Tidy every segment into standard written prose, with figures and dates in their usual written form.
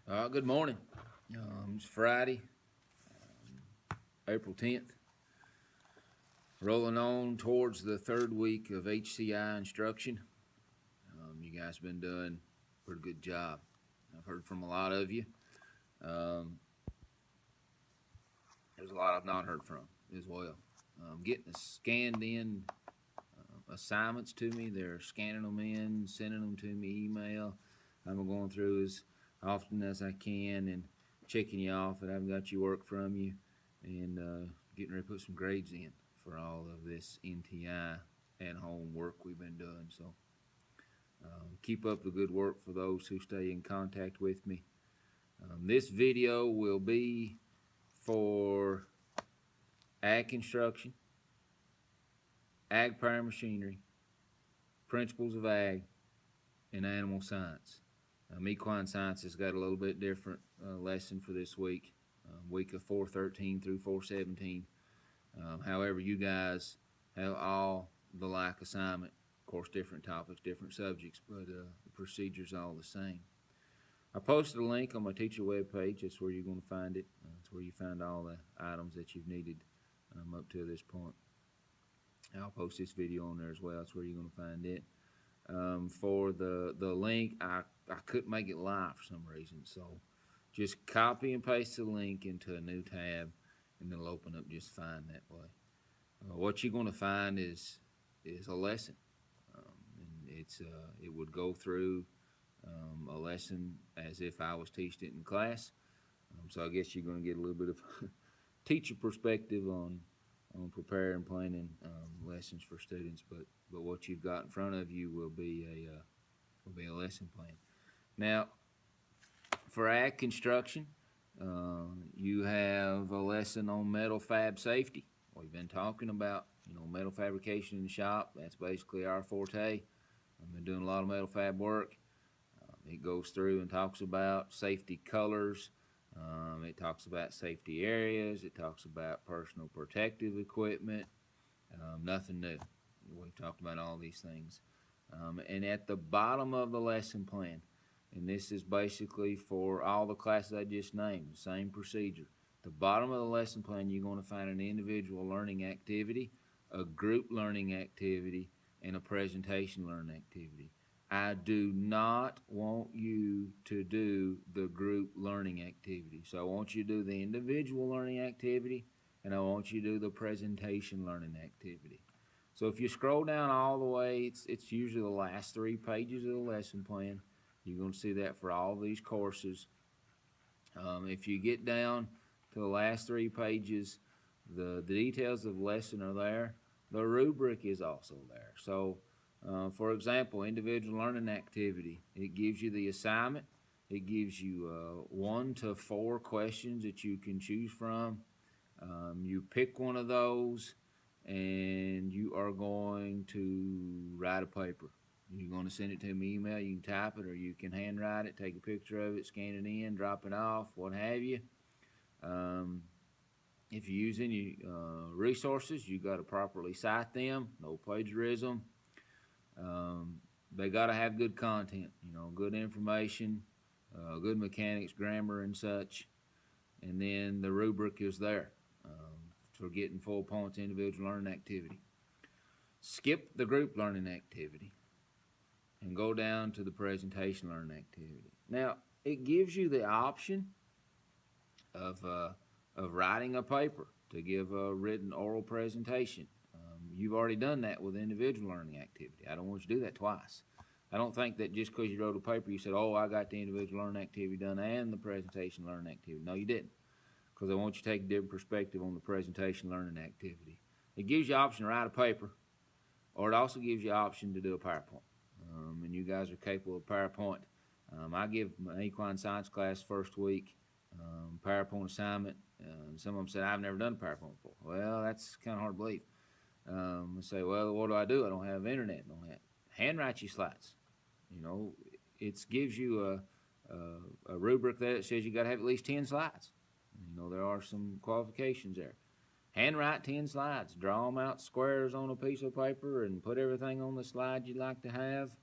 Good morning. It's Friday, April 10th. Rolling on towards the third week of HCI instruction. You guys have been doing a pretty good job. I've heard from a lot of you. There's a lot I've not heard from as well. Getting scanned in assignments to me. They're scanning them in, sending them to me email. I'm going through as often as I can and checking you off that I've got your work from you and getting ready to put some grades in for all of this NTI at home work we've been doing. So keep up the good work for those who stay in contact with me. This video will be for ag construction, ag power machinery, principles of ag, and animal science. Equine science has got a little bit different lesson for this week, week of 413 through 417. However, you guys have all the like assignment. Of course, different topics, different subjects, but the procedure's all the same. I posted a link on my teacher webpage. That's where you're going to find it. That's where you find all the items that you've needed up to this point. I'll post this video on there as well. That's where you're going to find it. For the link, I couldn't make it live for some reason, so just copy and paste the link into a new tab, and it'll open up just fine that way. What you're going to find is a lesson, and it would go through a lesson as if I was teaching it in class. So I guess you're going to get a little bit of teacher perspective on preparing and planning lessons for students, but what you've got in front of you will be a lesson plan. Now, for ag construction, you have a lesson on metal fab safety. We've been talking about metal fabrication in the shop. That's basically our forte. I've been doing a lot of metal fab work. It goes through and talks about safety colors. It talks about safety areas. It talks about personal protective equipment. Nothing new. We've talked about all these things. And at the bottom of the lesson plan, and this is basically for all the classes I just named, the same procedure. The bottom of the lesson plan, you're going to find an individual learning activity, a group learning activity, and a presentation learning activity. I do not want you to do the group learning activity. So I want you to do the individual learning activity, and I want you to do the presentation learning activity. So if you scroll down all the way, it's usually the last 3 pages of the lesson plan. You're going to see that for all these courses. If you get down to the last 3 pages, the details of the lesson are there. The rubric is also there. So for example, individual learning activity, it gives you the assignment. It gives you 1 to 4 questions that you can choose from. You pick one of those, and you are going to write a paper. You're going to send it to me email. You can type it, or you can handwrite it, take a picture of it, scan it in, drop it off, what have you. If you use any resources, you got to properly cite them. No plagiarism. They got to have good content, good information, good mechanics, grammar, and such. And then the rubric is there for getting full points individual learning activity. Skip the group learning activity and go down to the presentation learning activity. Now, it gives you the option of writing a paper to give a written oral presentation. You've already done that with individual learning activity. I don't want you to do that twice. I don't think that just because you wrote a paper, you said, oh, I got the individual learning activity done and the presentation learning activity. No, you didn't, because I want you to take a different perspective on the presentation learning activity. It gives you the option to write a paper, or it also gives you the option to do a PowerPoint. And you guys are capable of PowerPoint. I give my equine science class first week PowerPoint assignment. Some of them said, I've never done a PowerPoint before. Well, that's kind of hard to believe. I say, well, what do? I don't have internet. Don't have. Handwrite your slides. It gives you a rubric there that says you got to have at least 10 slides. There are some qualifications there. Handwrite 10 slides. Draw them out squares on a piece of paper and put everything on the slide you'd like to have.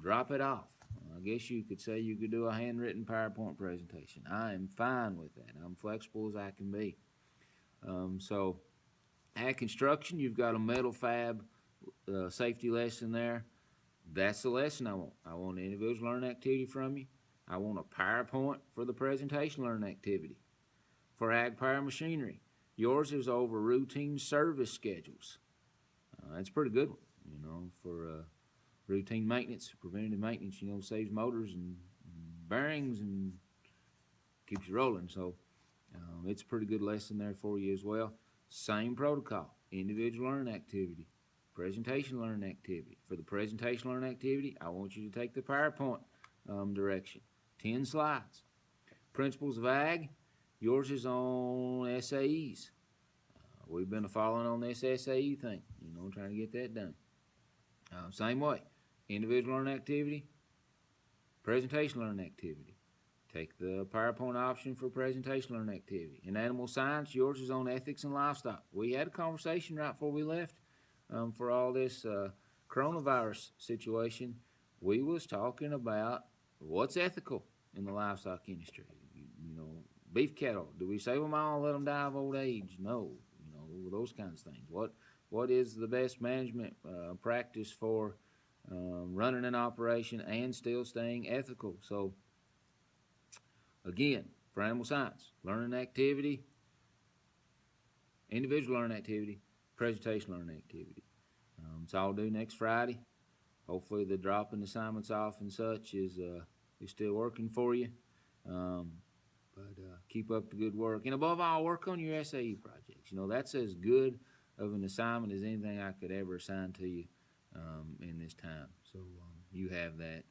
Drop it off. I guess you could say you could do a handwritten PowerPoint presentation. I am fine with that. I'm flexible as I can be. So at construction, you've got a metal fab safety lesson there. That's the lesson I want. I want an individual learning activity from you. I want a PowerPoint for the presentation learning activity. For ag power machinery, yours is over routine service schedules. That's a pretty good one, for routine maintenance, preventative maintenance, saves motors and bearings and keeps you rolling. So it's a pretty good lesson there for you as well. Same protocol, individual learning activity, presentation learning activity. For the presentation learning activity, I want you to take the PowerPoint direction. 10 slides. Principles of Ag, yours is on SAEs. We've been following on this SAE thing, trying to get that done. Same way, individual learning activity, presentation learning activity. Take the PowerPoint option for presentation learning activity. In animal science, yours is on ethics and livestock. We had a conversation right before we left for all this coronavirus situation. We was talking about what's ethical in the livestock industry. Beef cattle, do we save them all, let them die of old age? No, those kinds of things. What is the best management practice for running an operation and still staying ethical? So again, for animal science, learning activity, individual learning activity, presentation learning activity. It's all due next Friday. Hopefully the dropping assignments off and such is still working for you. But keep up the good work. And above all, work on your SAE projects. That's as good of an assignment as anything I could ever assign to you in this time. So you have that.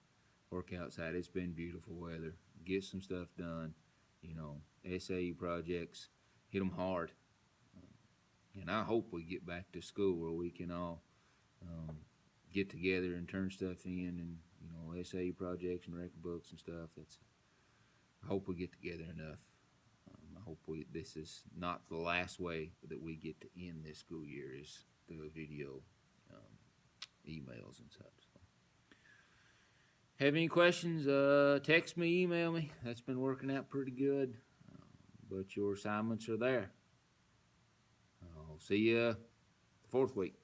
Work outside. It's been beautiful weather. Get some stuff done. SAE projects, hit them hard. And I hope we get back to school where we can all get together and turn stuff in and, SAE projects and record books and stuff. I hope we get together enough. I hope this is not the last way that we get to end this school year is through video emails and such. So, have any questions, text me, email me. That's been working out pretty good. But your assignments are there. I'll see you the fourth week.